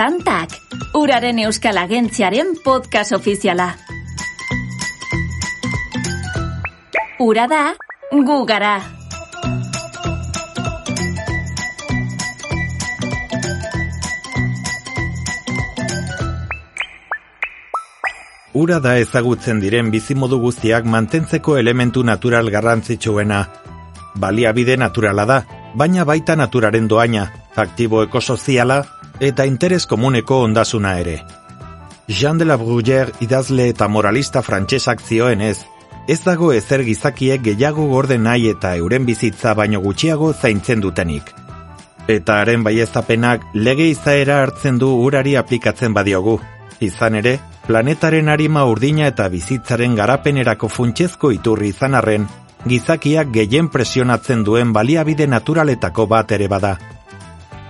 Tantak, Uraren Euskal Agentziaren podcast ofiziala. Ura da, gu gara. Ura da ezagutzen diren bizimodu guztiak mantentzeko elementu natural garrantzitsuena. Baliabide naturala da, baina baita naturaren doaina, aktibo ekosoziala eta interes komuneko ondasuna ere. Jean de la Bruyère idazle eta moralista frantsesak zioenez, ez dago ezer gizakiek gehiago gorde nahi eta euren bizitza baino gutxiago zaintzen dutenik. Eta haren baieztapenak lege izaera hartzen du urari aplikatzen badiogu. Izan ere, planetaren arima urdina eta bizitzaren garapenerako funtsezko iturri izan arren, gizakiak gehien presionatzen duen baliabide naturaletako bat ere bada.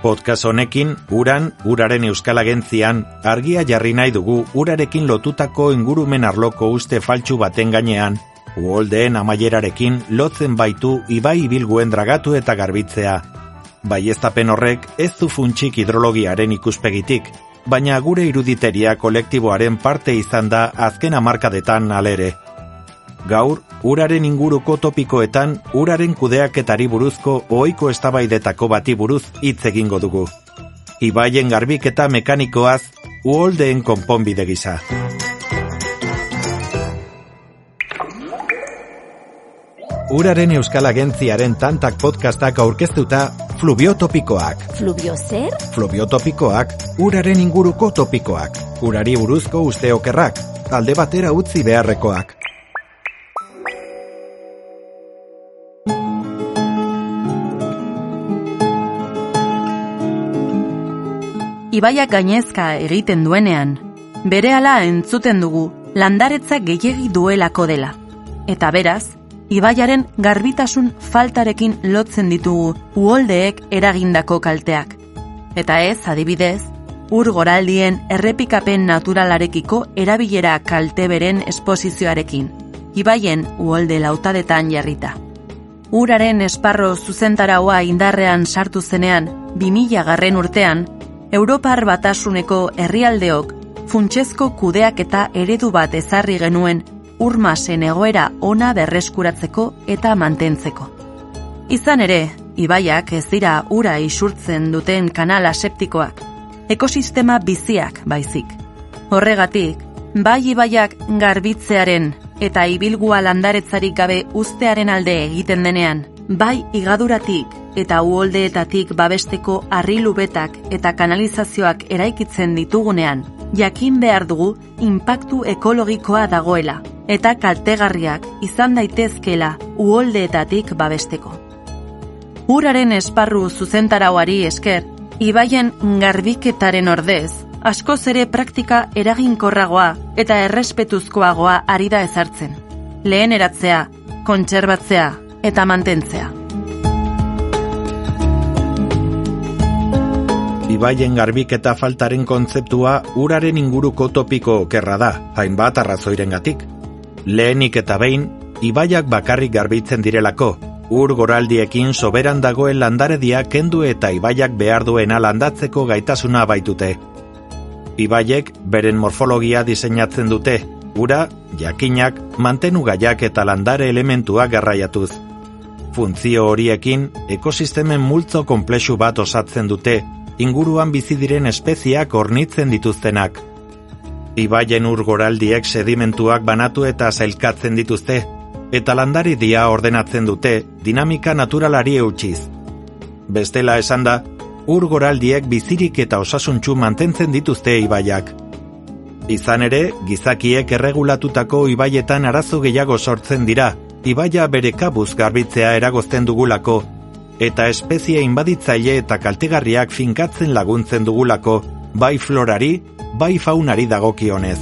Podcast honekin, Uraren Euskal Agentzian, argia jarri nahi dugu urarekin lotutako ingurumen arloko uste faltsu baten gainean, uholdeen amaierarekin lotzen baitu ibai ibilguen dragatu eta garbitzea. Baieztapen horrek ez du funtsik hidrologiaren ikuspegitik, baina gure iruditeria kolektiboaren parte izan da azken hamarkadetan alere. Gaur, uraren inguruko topikoetan, uraren kudeaketari buruzko ohiko eztabaidetako bati buruz hitz egingo dugu. Ibaien garbiketa mekanikoaz, uholdeen konponbide gisa. Uraren Euskal Agentziaren Tantak podcastak aurkeztuta, Flubiotopikoak. Flubio zer? Flubiotopikoak, uraren inguruko topikoak. Urari buruzko uste okerrak, alde batera utzi beharrekoak. Ibaiak gainezka egiten duenean, berehala entzuten dugu landaretza gehiegi duelako dela. Eta beraz, ibaiaren garbitasun faltarekin lotzen ditugu uholdeek eragindako kalteak. Eta ez, adibidez, ur goraldien errepikapen naturalarekiko erabilera kalteberen esposizioarekin, ibaien uholde lautadetan jarrita. Uraren esparro zuzentaraua indarrean sartu zenean, 2000 urtean, Europar Batasuneko herrialdeok funtsezko kudeaketa eredu bat ezarri genuen urmasen egoera ona berreskuratzeko eta mantentzeko. Izan ere, ibaiak ez dira ura isurtzen duten kanal aseptikoak, ekosistema biziak baizik. Horregatik, bai ibaiak garbitzearen eta ibilgua landaretzarik gabe uztearen alde egiten denean, bai igaduratik eta uholdeetatik babesteko harrilubetak eta kanalizazioak eraikitzen ditugunean, jakin behar dugu inpaktu ekologikoa dagoela eta kaltegarriak izan daitezkela uholdeetatik babesteko. Uraren esparru zuzentarauari esker, ibaien garbiketaren ordez, askoz ere praktika eraginkorragoa eta errespetuzkoagoa ari da ezartzen. Leheneratzea, kontserbatzea eta mantentzea. Ibaien garbiketa faltaren kontzeptua uraren inguruko topiko okerra da, hainbat arrazoirengatik. Lehenik eta behin, ibaiak bakarrik garbitzen direlako, ur goraldiekin soberan dagoen landaredia kendu eta ibaiak behar duena landatzeko gaitasuna baitute. Ibaiek beren morfologia diseinatzen dute, ura, jakinak, mantenugaiak eta landare elementuak garraiatuz. Funtzio horiekin, ekosistemen multzo konplexu bat osatzen dute, inguruan bizi diren espeziak hornitzen dituztenak. Ibaien ur goraldiek sedimentuak banatu eta sailkatzen dituzte, eta landaridia ordenatzen dute dinamika naturalari eutsiz. Bestela esanda, ur goraldiek bizirik eta osasuntsu mantentzen dituzte ibaiak. Izan ere, gizakiek erregulatutako ibaietan arazo gehiago sortzen dira, ibaia bere kabuz garbitzea eragozten dugulako, eta espezie inbaditzaile eta kaltegarriak finkatzen laguntzen dugulako, bai florari, bai faunari dagokionez.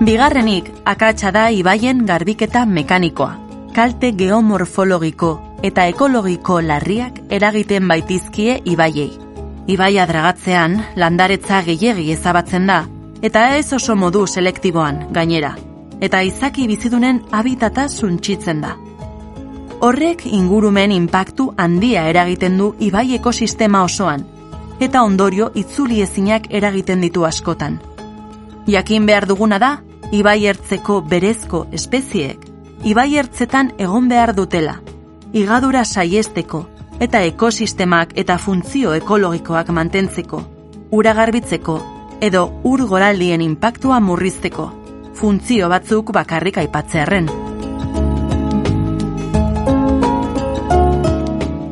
Bigarrenik, akatsa da ibaien garbiketa mekanikoa. Kalte geomorfologiko eta ekologiko larriak eragiten baitizkie ibaiei. Ibaia dragatzean, landaretza gehiegi ezabatzen da, eta ez oso modu selektiboan, gainera. Eta izaki bizidunen habitata suntsitzen da. Horrek ingurumen inpaktu handia eragiten du ibai ekosistema osoan, eta ondorio itzuli ezinak eragiten ditu askotan. Jakin behar duguna da, ibai ertzeko berezko espezieek, ibai ertzetan egon behar dutela, igadura saiesteko eta ekosistemak eta funtzio ekologikoak mantentzeko, ura garbitzeko edo ur goraldien inpaktua murrizteko, funtzio batzuk bakarrik aipatzearren.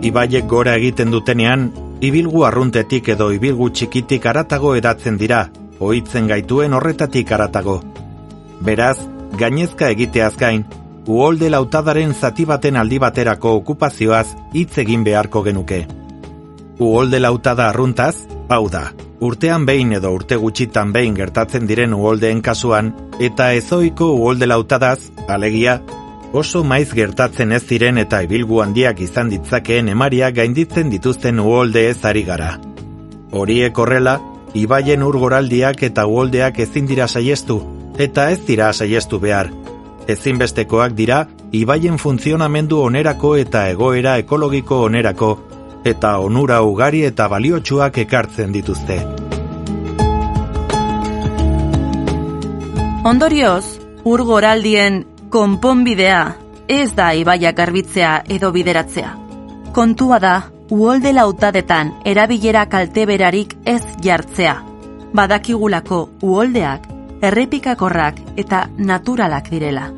Ibaiek gora egiten dutenean, ibilgu arruntetik edo ibilgu txikitik haratago edatzen dira, ohitzen gaituen horretatik haratago. Beraz, gainezka egiteaz gain, Uholde Lautadaren zati baten aldi baterako okupazioaz hitz egin beharko genuke. Uholde Lautada arruntaz, hau da, urtean behin edo urte gutxitan behin gertatzen diren uholdeen kasuan, eta ezoiko Uholde Lautadaz, alegia, oso maiz gertatzen ez ziren eta ibilgu handiak izan ditzakeen emariak gainditzen dituzten uholdeez ari gara. Horiek horrela, ibaien urgoraldiak eta uholdeak ezin dira saiestu, eta ez dira saiestu behar. Ezinbestekoak dira, ibaien funtzionamendu onerako eta egoera ekologiko onerako, eta onura ugari eta baliotsuak ekartzen dituzte. Ondorioz, urgoraldien konponbidea ez da ibaiak garbitzea edo bideratzea. Kontua da, Uholde Lautadetan erabilera kalteberarik ez jartzea. Badakigulako uholdeak errepikakorrak eta naturalak direla.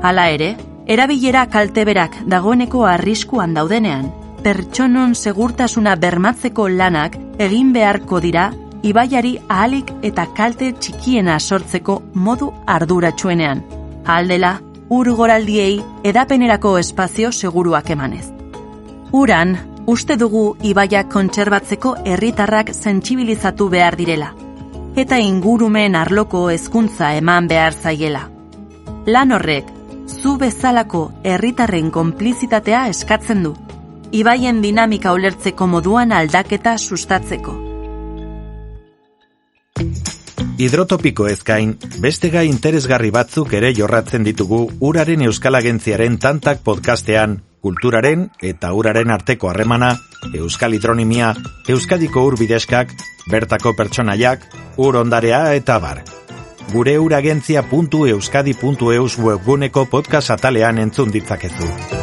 Hala ere, erabilera kalteberak dagoeneko arriskuan daudenean, pertsonon segurtasuna bermatzeko lanak egin beharko dira ibaiari ahalik eta kalte txikiena sortzeko modu arduratsuenean. Aldela, ur goraldiei edapenerako espazio seguruak emanez. Uran, uste dugu ibaiak kontserbatzeko herritarrak sentsibilizatu behar direla, eta ingurumen arloko hezkuntza eman behar zaiela. Lan horrek, zu bezalako herritarren konplizitatea eskatzen du, ibaien dinamika ulertzeko moduan aldaketa sustatzeko. Hidrotopiko ezkain, beste gai interesgarri batzuk ere jorratzen ditugu Uraren Euskal Agentziaren tantak podcastean, kulturaren eta uraren arteko harremana, euskal hidronimia, Euskadiko ur bideskak, bertako pertsonaiak, ur ondarea eta bar. Gure uragentzia.euskadi.eus webguneko podcast atalean entzun ditzakezu.